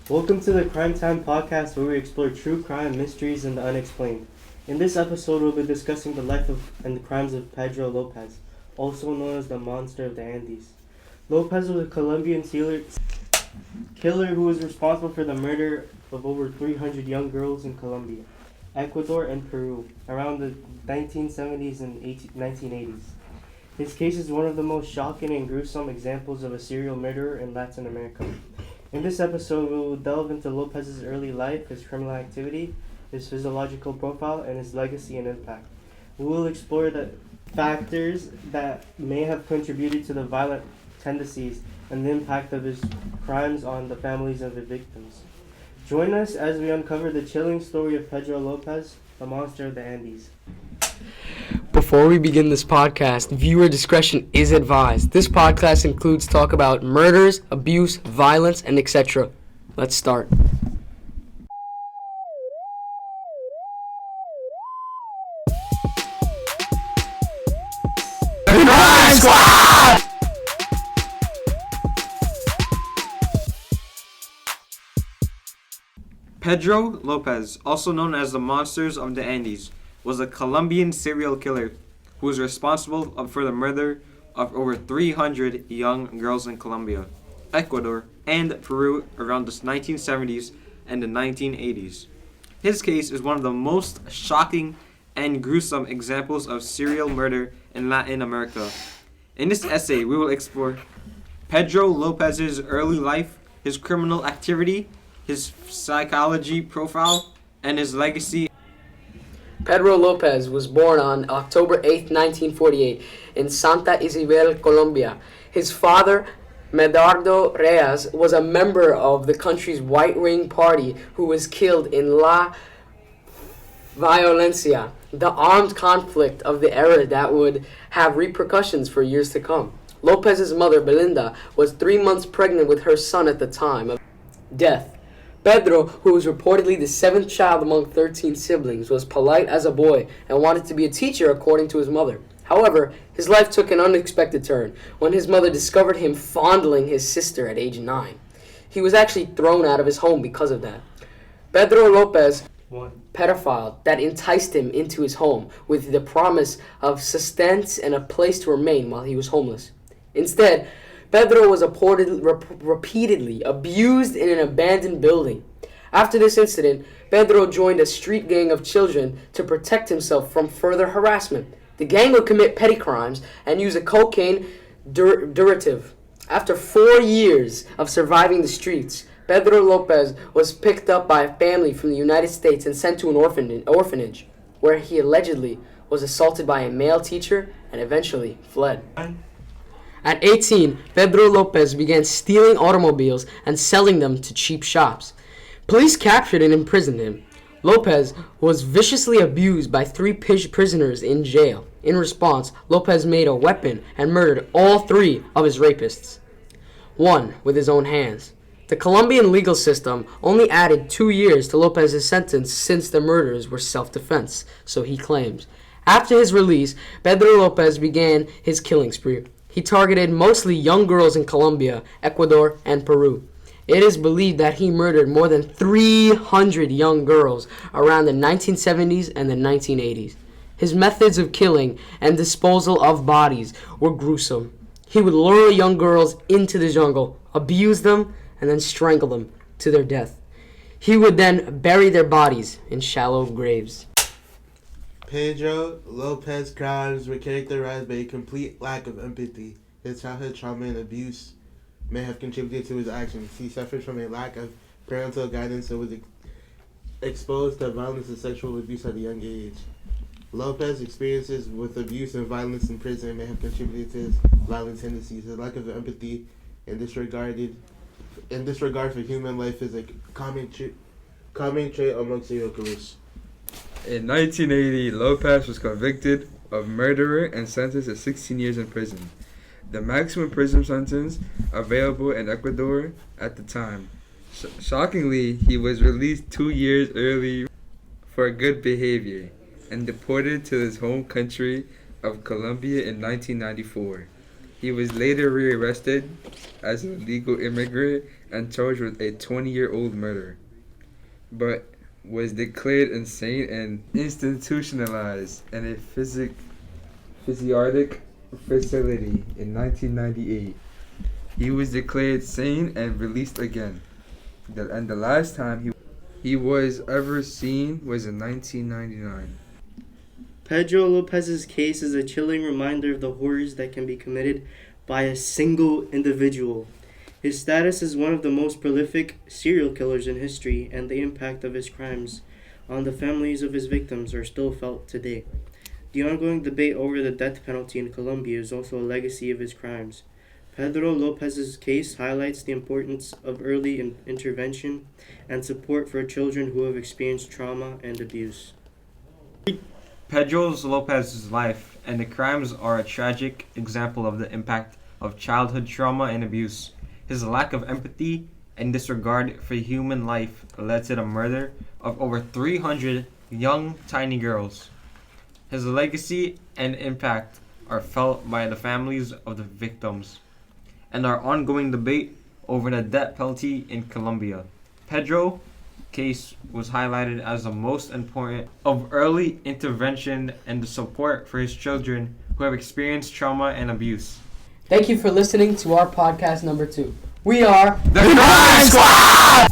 Welcome to the Crime Time podcast where we explore true crime, mysteries, and the unexplained. In this episode, we'll be discussing the life and the crimes of Pedro Lopez, also known as the Monster of the Andes. Lopez was a Colombian killer who was responsible for the murder of over 300 young girls in Colombia, Ecuador, and Peru around the 1970s and 1980s. His case is one of the most shocking and gruesome examples of a serial murderer in Latin America. In this episode, we will delve into Lopez's early life, his criminal activity, his physiological profile, and his legacy and impact. We will explore the factors that may have contributed to the violent tendencies and the impact of his crimes on the families of the victims. Join us as we uncover the chilling story of Pedro Lopez, the Monster of the Andes. Before we begin this podcast, viewer discretion is advised. This podcast includes talk about murders, abuse, violence, and etc. Let's start. Crime Squad! Pedro Lopez, also known as the Monsters of the Andes, was a Colombian serial killer who was responsible for the murder of over 300 young girls in Colombia, Ecuador, and Peru around the 1970s and the 1980s. His case is one of the most shocking and gruesome examples of serial murder in Latin America. In this essay, we will explore Pedro Lopez's early life, his criminal activity, his psychology profile, and his legacy. Pedro Lopez was born on October 8, 1948, in Santa Isabel, Colombia. His father, Medardo Reyes, was a member of the country's right-wing party who was killed in La Violencia, the armed conflict of the era that would have repercussions for years to come. Lopez's mother, Belinda, was 3 months pregnant with her son at the time of death. Pedro, who was reportedly the seventh child among 13 siblings, was polite as a boy and wanted to be a teacher according to his mother. However, his life took an unexpected turn when his mother discovered him fondling his sister at age 9. He was actually thrown out of his home because of that. Pedro Lopez, pedophile that enticed him into his home with the promise of sustenance and a place to remain while he was homeless. Instead, Pedro was repeatedly abused in an abandoned building. After this incident, Pedro joined a street gang of children to protect himself from further harassment. The gang would commit petty crimes and use a cocaine derivative. After 4 years of surviving the streets, Pedro Lopez was picked up by a family from the United States and sent to an orphanage, where he allegedly was assaulted by a male teacher and eventually fled. At 18, Pedro Lopez began stealing automobiles and selling them to cheap shops. Police captured and imprisoned him. Lopez was viciously abused by 3 prisoners in jail. In response, Lopez made a weapon and murdered all 3 of his rapists, one with his own hands. The Colombian legal system only added 2 years to Lopez's sentence since the murders were self-defense, so he claims. After his release, Pedro Lopez began his killing spree. He targeted mostly young girls in Colombia, Ecuador, and Peru. It is believed that he murdered more than 300 young girls around the 1970s and the 1980s. His methods of killing and disposal of bodies were gruesome. He would lure young girls into the jungle, abuse them, and then strangle them to their death. He would then bury their bodies in shallow graves. Pedro Lopez's crimes were characterized by a complete lack of empathy. His childhood trauma and abuse may have contributed to his actions. He suffered from a lack of parental guidance and was exposed to violence and sexual abuse at a young age. Lopez's experiences with abuse and violence in prison may have contributed to his violent tendencies. His lack of empathy and disregard for human life is a common trait among serial killers. In 1980, Lopez was convicted of murder and sentenced to 16 years in prison, the maximum prison sentence available in Ecuador at the time. Shockingly, he was released 2 years early for good behavior and deported to his home country of Colombia in 1994. He was later rearrested as an illegal immigrant and charged with a 20-year-old murder, but was declared insane and institutionalized in a physiatric facility in 1998. He was declared sane and released again. And the last time he was ever seen was in 1999. Pedro Lopez's case is a chilling reminder of the horrors that can be committed by a single individual. His status as one of the most prolific serial killers in history and the impact of his crimes on the families of his victims are still felt today. The ongoing debate over the death penalty in Colombia is also a legacy of his crimes. Pedro Lopez's case highlights the importance of early intervention and support for children who have experienced trauma and abuse. Pedro Lopez's life and the crimes are a tragic example of the impact of childhood trauma and abuse. His lack of empathy and disregard for human life led to the murder of over 300 young, tiny girls. His legacy and impact are felt by the families of the victims and our ongoing debate over the death penalty in Colombia. Pedro's case was highlighted as the most important of early intervention and the support for his children who have experienced trauma and abuse. Thank you for listening to our podcast number 2. We are The Crime Squad!